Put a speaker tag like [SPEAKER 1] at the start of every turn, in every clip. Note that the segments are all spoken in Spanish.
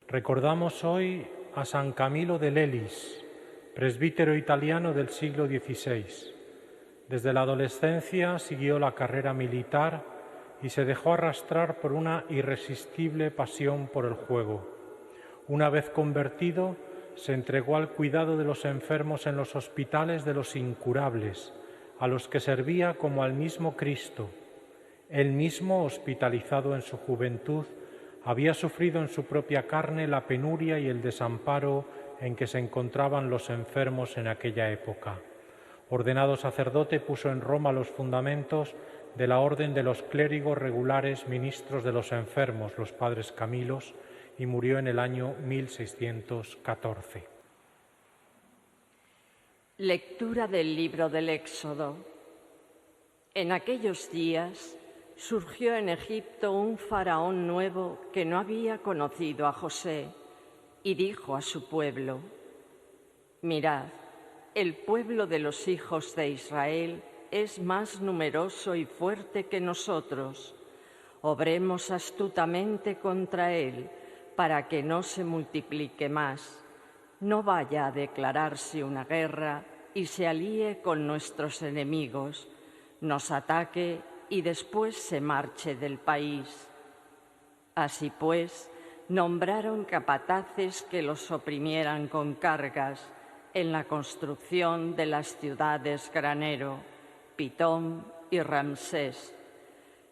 [SPEAKER 1] Recordamos hoy a San Camilo de Lelis, presbítero italiano del siglo XVI. Desde la adolescencia siguió la carrera militar y se dejó arrastrar por una irresistible pasión por el juego. Una vez convertido, se entregó al cuidado de los enfermos en los hospitales de los incurables, a los que servía como al mismo Cristo. Él mismo, hospitalizado en su juventud, había sufrido en su propia carne la penuria y el desamparo en que se encontraban los enfermos en aquella época. Ordenado sacerdote, puso en Roma los fundamentos de la orden de los clérigos regulares ministros de los enfermos, los padres Camilos, y murió en el año 1614.
[SPEAKER 2] Lectura del libro del Éxodo. En aquellos días surgió en Egipto un faraón nuevo que no había conocido a José y dijo a su pueblo: «Mirad, el pueblo de los hijos de Israel es más numeroso y fuerte que nosotros. Obremos astutamente contra él para que no se multiplique más. No vaya a declararse una guerra y se alíe con nuestros enemigos, nos ataque y después se marche del país». Así pues, nombraron capataces que los oprimieran con cargas en la construcción de las ciudades granero, Pitón y Ramsés.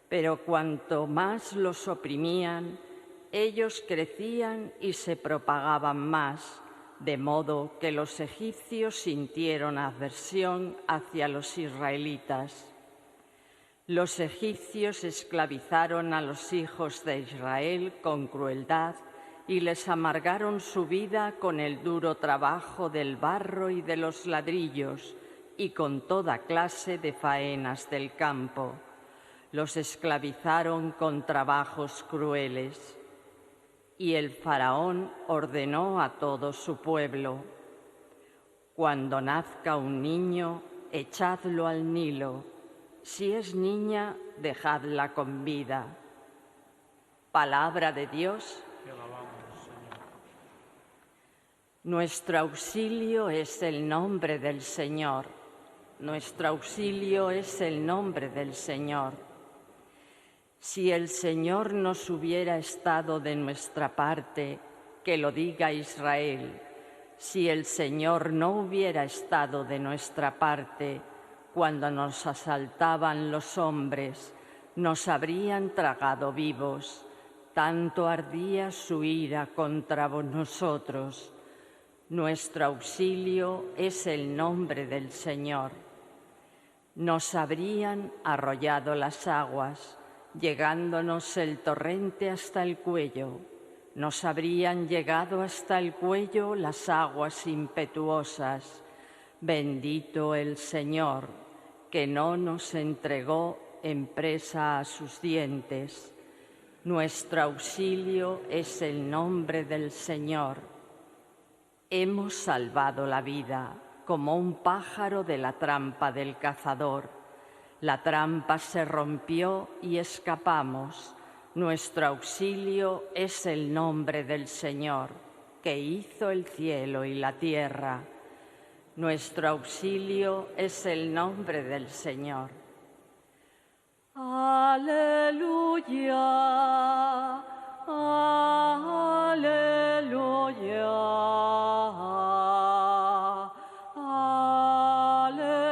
[SPEAKER 2] Pero cuanto más los oprimían, ellos crecían y se propagaban más, de modo que los egipcios sintieron aversión hacia los israelitas. Los egipcios esclavizaron a los hijos de Israel con crueldad y les amargaron su vida con el duro trabajo del barro y de los ladrillos y con toda clase de faenas del campo. Los esclavizaron con trabajos crueles. Y el faraón ordenó a todo su pueblo: «Cuando nazca un niño, echadlo al Nilo. Si es niña, dejadla con vida». Palabra de Dios.
[SPEAKER 1] Te alabamos, Señor.
[SPEAKER 2] Nuestro auxilio es el nombre del Señor. Nuestro auxilio es el nombre del Señor. Si el Señor nos hubiera estado de nuestra parte, que lo diga Israel. Si el Señor no hubiera estado de nuestra parte, cuando nos asaltaban los hombres, nos habrían tragado vivos. Tanto ardía su ira contra nosotros. Nuestro auxilio es el nombre del Señor. Nos habrían arrollado las aguas, llegándonos el torrente hasta el cuello. Nos habrían llegado hasta el cuello las aguas impetuosas. Bendito el Señor, que no nos entregó en presa a sus dientes. Nuestro auxilio es el nombre del Señor. Hemos salvado la vida como un pájaro de la trampa del cazador. La trampa se rompió y escapamos. Nuestro auxilio es el nombre del Señor, que hizo el cielo y la tierra. Nuestro auxilio es el nombre del Señor. Aleluya, aleluya, aleluya.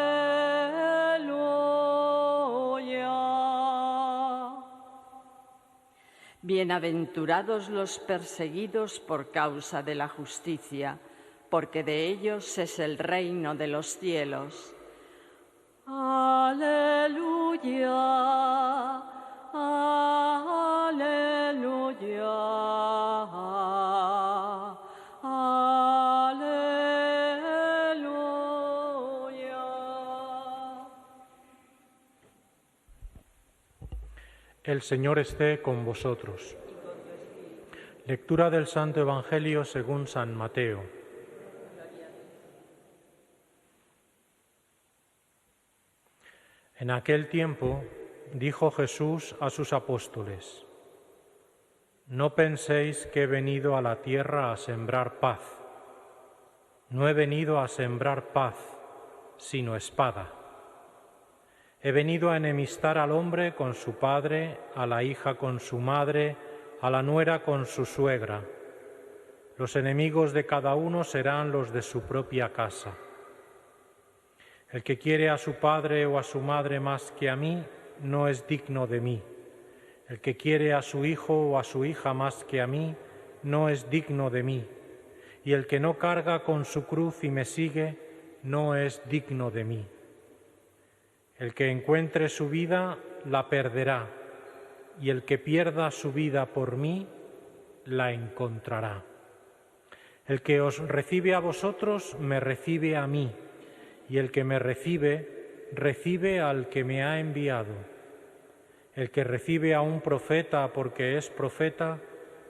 [SPEAKER 2] Bienaventurados los perseguidos por causa de la justicia, porque de ellos es el reino de los cielos. Aleluya, aleluya, aleluya.
[SPEAKER 1] El Señor esté con vosotros. Lectura del Santo Evangelio según San Mateo. En aquel tiempo dijo Jesús a sus apóstoles: No penséis que he venido a la tierra a sembrar paz. No he venido a sembrar paz, sino espada. He venido a enemistar al hombre con su padre, a la hija con su madre, a la nuera con su suegra. Los enemigos de cada uno serán los de su propia casa. El que quiere a su padre o a su madre más que a mí, no es digno de mí. El que quiere a su hijo o a su hija más que a mí, no es digno de mí. Y el que no carga con su cruz y me sigue, no es digno de mí. El que encuentre su vida, la perderá, y el que pierda su vida por mí, la encontrará. El que os recibe a vosotros, me recibe a mí, y el que me recibe, recibe al que me ha enviado. El que recibe a un profeta porque es profeta,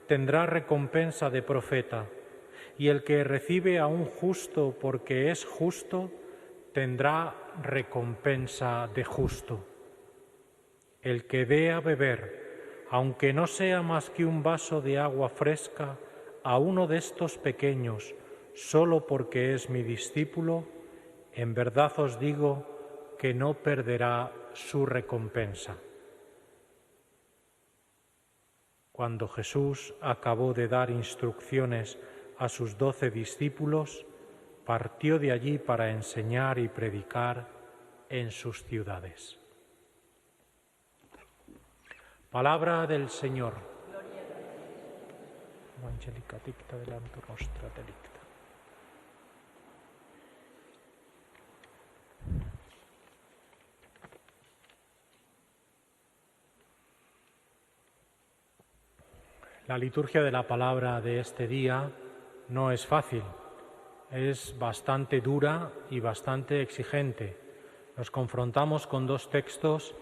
[SPEAKER 1] tendrá recompensa de profeta, y el que recibe a un justo porque es justo, tendrá recompensa de justo. El que dé a beber, aunque no sea más que un vaso de agua fresca, a uno de estos pequeños, solo porque es mi discípulo, en verdad os digo que no perderá su recompensa. Cuando Jesús acabó de dar instrucciones a sus 12 discípulos, partió de allí para enseñar y predicar en sus ciudades. Palabra del Señor. Evangelica dicta delantur nostra delicta. La liturgia de la palabra de este día no es fácil, es bastante dura y bastante exigente. Nos confrontamos con dos textos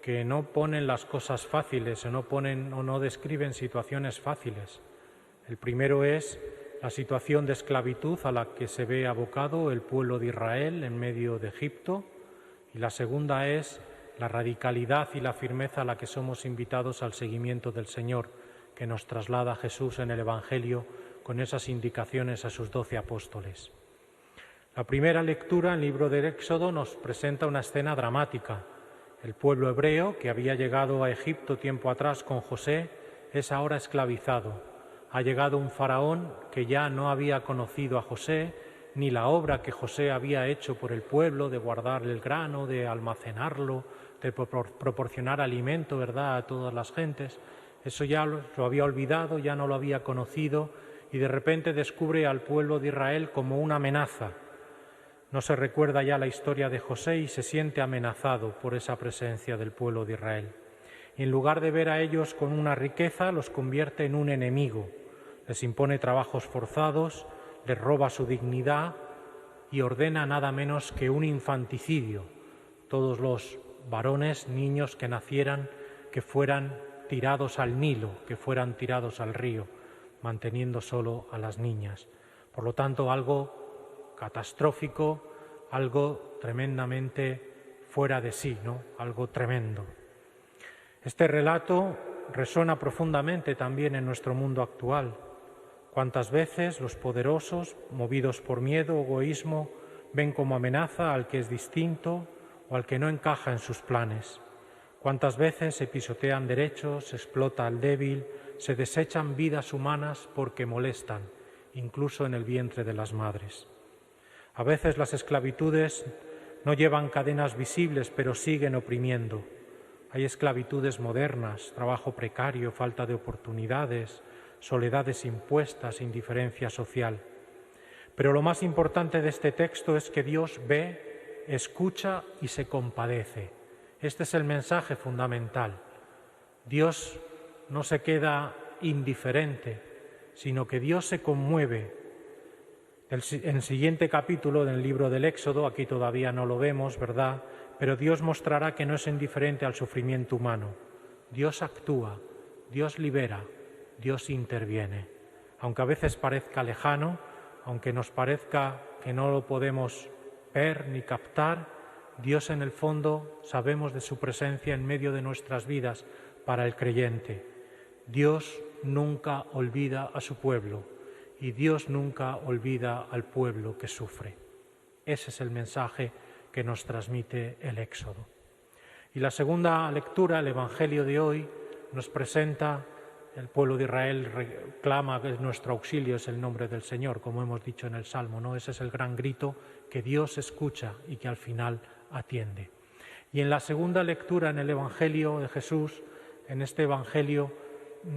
[SPEAKER 1] que no ponen las cosas fáciles o no describen situaciones fáciles. El primero es la situación de esclavitud a la que se ve abocado el pueblo de Israel en medio de Egipto, y la segunda es la radicalidad y la firmeza a la que somos invitados al seguimiento del Señor, que nos traslada Jesús en el Evangelio con esas indicaciones a sus 12 apóstoles. La primera lectura, el libro del Éxodo, nos presenta una escena dramática. El pueblo hebreo, que había llegado a Egipto tiempo atrás con José, es ahora esclavizado. Ha llegado un faraón que ya no había conocido a José, ni la obra que José había hecho por el pueblo de guardar el grano, de almacenarlo, de proporcionar alimento, ¿verdad?, a todas las gentes. Eso ya lo había olvidado, ya no lo había conocido, y de repente descubre al pueblo de Israel como una amenaza. No se recuerda ya la historia de José y se siente amenazado por esa presencia del pueblo de Israel. Y en lugar de ver a ellos con una riqueza, los convierte en un enemigo. Les impone trabajos forzados, les roba su dignidad y ordena nada menos que un infanticidio. Todos los varones, niños que nacieran, que fueran tirados al Nilo, que fueran tirados al río, manteniendo solo a las niñas. Por lo tanto, algo catastrófico, algo tremendamente fuera de sí, ¿no? Algo tremendo. Este relato resuena profundamente también en nuestro mundo actual. Cuántas veces los poderosos, movidos por miedo o egoísmo, ven como amenaza al que es distinto o al que no encaja en sus planes. Cuántas veces se pisotean derechos, se explota al débil, se desechan vidas humanas porque molestan, incluso en el vientre de las madres. A veces las esclavitudes no llevan cadenas visibles, pero siguen oprimiendo. Hay esclavitudes modernas, trabajo precario, falta de oportunidades, soledades impuestas, indiferencia social. Pero lo más importante de este texto es que Dios ve, escucha y se compadece. Este es el mensaje fundamental. Dios no se queda indiferente, sino que Dios se conmueve. En el siguiente capítulo del libro del Éxodo, aquí todavía no lo vemos, ¿verdad?, pero Dios mostrará que no es indiferente al sufrimiento humano. Dios actúa, Dios libera, Dios interviene. Aunque a veces parezca lejano, aunque nos parezca que no lo podemos ver ni captar, Dios en el fondo sabemos de su presencia en medio de nuestras vidas para el creyente. Dios nunca olvida a su pueblo y Dios nunca olvida al pueblo que sufre. Ese es el mensaje que nos transmite el Éxodo. Y la segunda lectura, el Evangelio de hoy, nos presenta: el pueblo de Israel clama que nuestro auxilio es el nombre del Señor, como hemos dicho en el Salmo, ¿no? Ese es el gran grito que Dios escucha y que al final atiende. Y en la segunda lectura, en el Evangelio de Jesús, en este Evangelio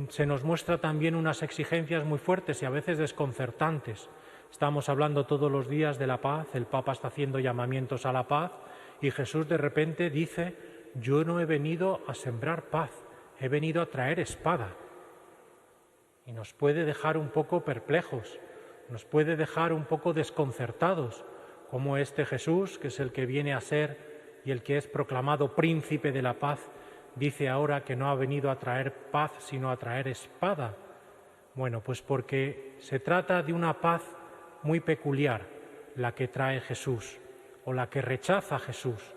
[SPEAKER 1] se nos muestra también unas exigencias muy fuertes y a veces desconcertantes. Estamos hablando todos los días de la paz, el Papa está haciendo llamamientos a la paz y Jesús de repente dice: yo no he venido a sembrar paz, he venido a traer espada. Y nos puede dejar un poco perplejos, nos puede dejar un poco desconcertados, como este Jesús, que es el que viene a ser y el que es proclamado príncipe de la paz, dice ahora que no ha venido a traer paz, sino a traer espada. Bueno, pues porque se trata de una paz muy peculiar, la que trae Jesús, o la que rechaza Jesús.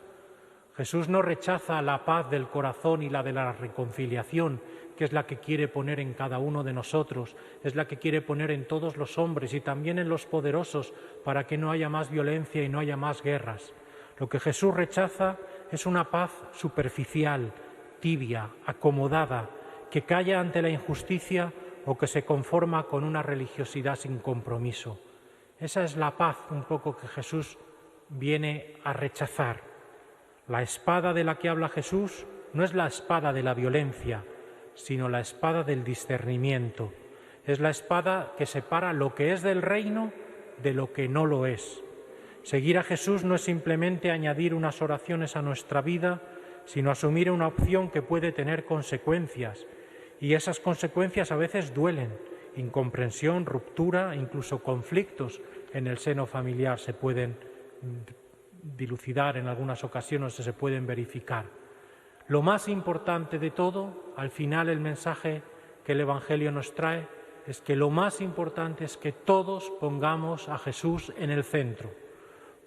[SPEAKER 1] Jesús no rechaza la paz del corazón y la de la reconciliación, que es la que quiere poner en cada uno de nosotros, es la que quiere poner en todos los hombres y también en los poderosos, para que no haya más violencia y no haya más guerras. Lo que Jesús rechaza es una paz superficial, tibia, acomodada, que calla ante la injusticia o que se conforma con una religiosidad sin compromiso. Esa es la paz un poco que Jesús viene a rechazar. La espada de la que habla Jesús no es la espada de la violencia, sino la espada del discernimiento. Es la espada que separa lo que es del reino de lo que no lo es. Seguir a Jesús no es simplemente añadir unas oraciones a nuestra vida, sino asumir una opción que puede tener consecuencias. Y esas consecuencias a veces duelen: incomprensión, ruptura, incluso conflictos en el seno familiar se pueden dilucidar en algunas ocasiones, se pueden verificar. Lo más importante de todo, al final el mensaje que el Evangelio nos trae, es que lo más importante es que todos pongamos a Jesús en el centro.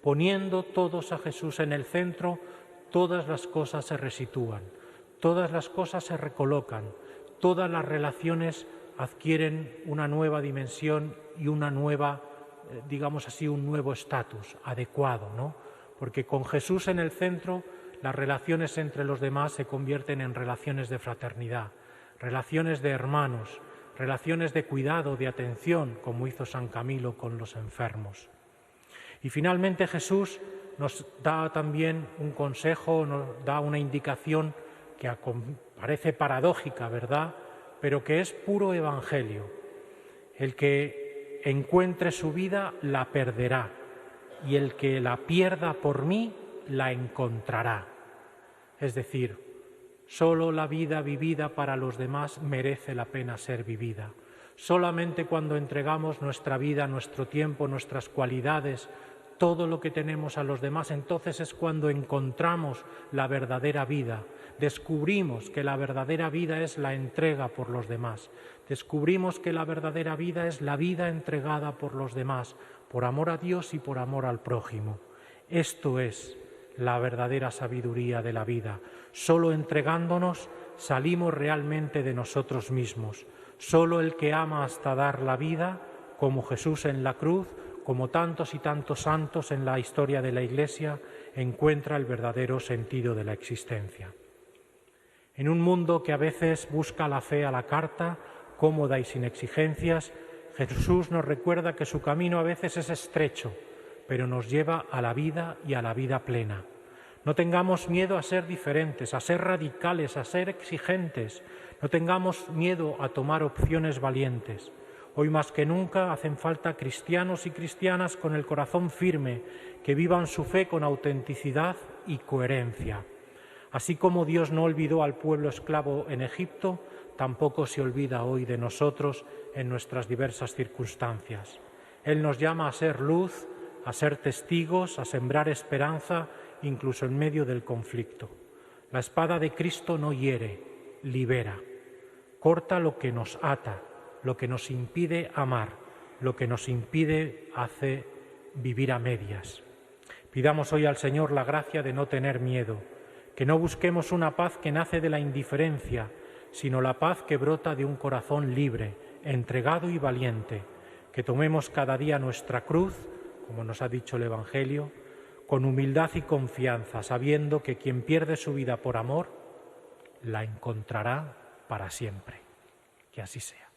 [SPEAKER 1] Poniendo todos a Jesús en el centro, todas las cosas se resitúan, todas las cosas se recolocan, todas las relaciones adquieren una nueva dimensión y una nueva, digamos así, un nuevo estatus adecuado, ¿no? Porque con Jesús en el centro, las relaciones entre los demás se convierten en relaciones de fraternidad, relaciones de hermanos, relaciones de cuidado, de atención, como hizo San Camilo con los enfermos. Y finalmente Jesús nos da también un consejo, nos da una indicación que parece paradójica, ¿verdad?, pero que es puro evangelio. El que encuentre su vida la perderá, y el que la pierda por mí la encontrará. Es decir, solo la vida vivida para los demás merece la pena ser vivida. Solamente cuando entregamos nuestra vida, nuestro tiempo, nuestras cualidades, todo lo que tenemos a los demás, entonces es cuando encontramos la verdadera vida. Descubrimos que la verdadera vida es la entrega por los demás. Descubrimos que la verdadera vida es la vida entregada por los demás, por amor a Dios y por amor al prójimo. Esto es la verdadera sabiduría de la vida. Solo entregándonos salimos realmente de nosotros mismos. Solo el que ama hasta dar la vida, como Jesús en la cruz, como tantos y tantos santos en la historia de la Iglesia, encuentra el verdadero sentido de la existencia. En un mundo que a veces busca la fe a la carta, cómoda y sin exigencias, Jesús nos recuerda que su camino a veces es estrecho, pero nos lleva a la vida y a la vida plena. No tengamos miedo a ser diferentes, a ser radicales, a ser exigentes. No tengamos miedo a tomar opciones valientes. Hoy más que nunca hacen falta cristianos y cristianas con el corazón firme, que vivan su fe con autenticidad y coherencia. Así como Dios no olvidó al pueblo esclavo en Egipto, tampoco se olvida hoy de nosotros en nuestras diversas circunstancias. Él nos llama a ser luz, a ser testigos, a sembrar esperanza, incluso en medio del conflicto. La espada de Cristo no hiere, libera. Corta lo que nos ata, lo que nos impide amar, lo que nos impide hace vivir a medias. Pidamos hoy al Señor la gracia de no tener miedo, que no busquemos una paz que nace de la indiferencia, sino la paz que brota de un corazón libre, entregado y valiente, que tomemos cada día nuestra cruz, como nos ha dicho el Evangelio, con humildad y confianza, sabiendo que quien pierde su vida por amor, la encontrará para siempre. Que así sea.